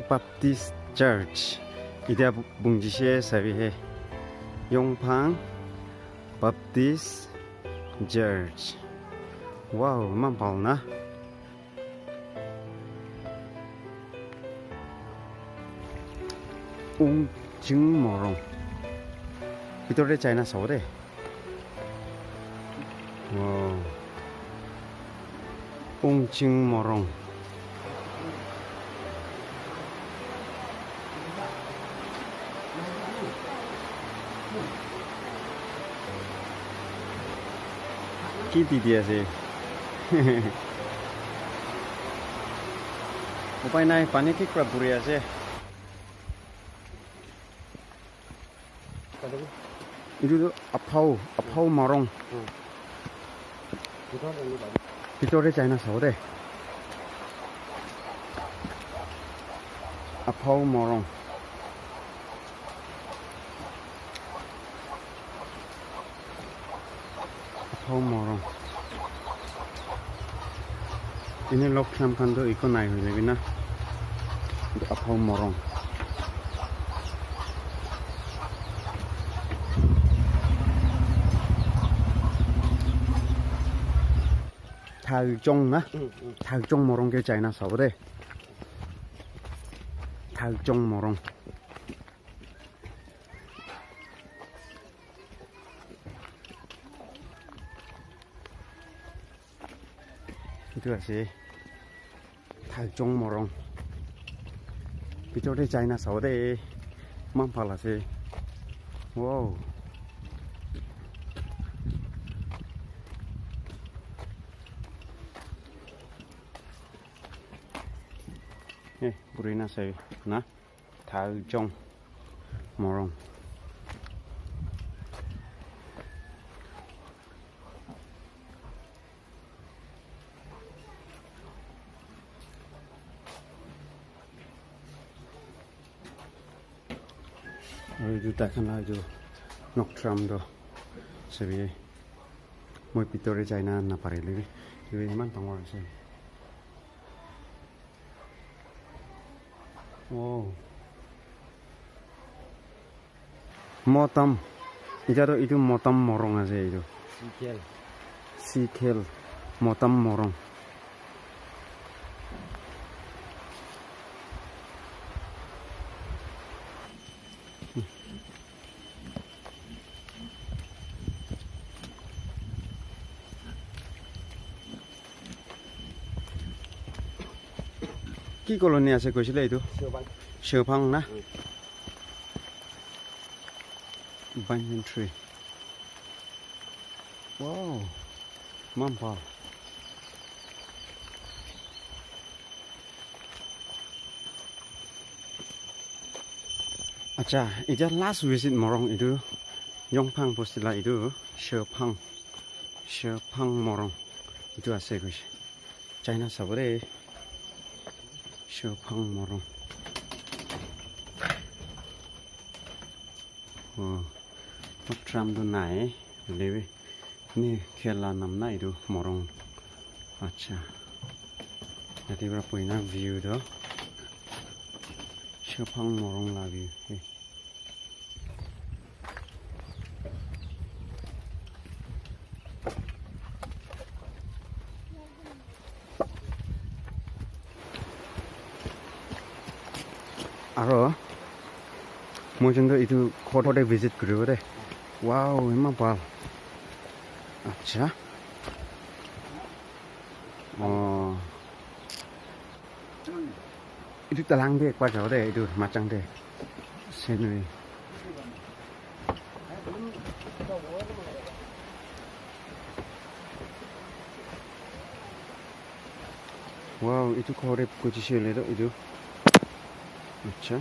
Baptist Church. Ida bungjishe sabihe Yongphang Baptist Church. Wow, mampal na. Ungmorong. Bitore China sore. Wow. Ungmorong. Kitty dia sih. Upay na pani ki crab buri ase. Itu apau morong. Bitore China sore. Apau morong. Apau morong. Ini lokam kando ikon naik lagi na. Apau morong. Taljong na. Taljong morong ke China sore. Taljong morong. Itu sih Taljong morong. Bitore China sore. Mampal sih. Wow. Burina say na Taljong morong. Itu takkan lah itu noktram do sebi moi Bitore China na pare lagi itu iman tangwar sih. Wow. Motam. Itu motam morong aja itu. Sikel. Motam morong. কি কলনি আছে কৈছিলে এইটো Shahloi না banyan tree. Wow, mampal. Acha, itu last visit morong itu Yongphang postila itu Shahloi morong itu ase guys. China sabore Shahloi morong. Oh, tram tu naik, lewe. Ni kela namna itu morong. Acha. Jadi berapa ini view do? Shahloi morong lagi. Aro. Mungkin itu kota visit kru deh. Wow, emang bal. Acha. Oh. Itu telang deh, kuat jauh deh itu macam deh. Sini. Wow, itu korep kucing itu. Acha.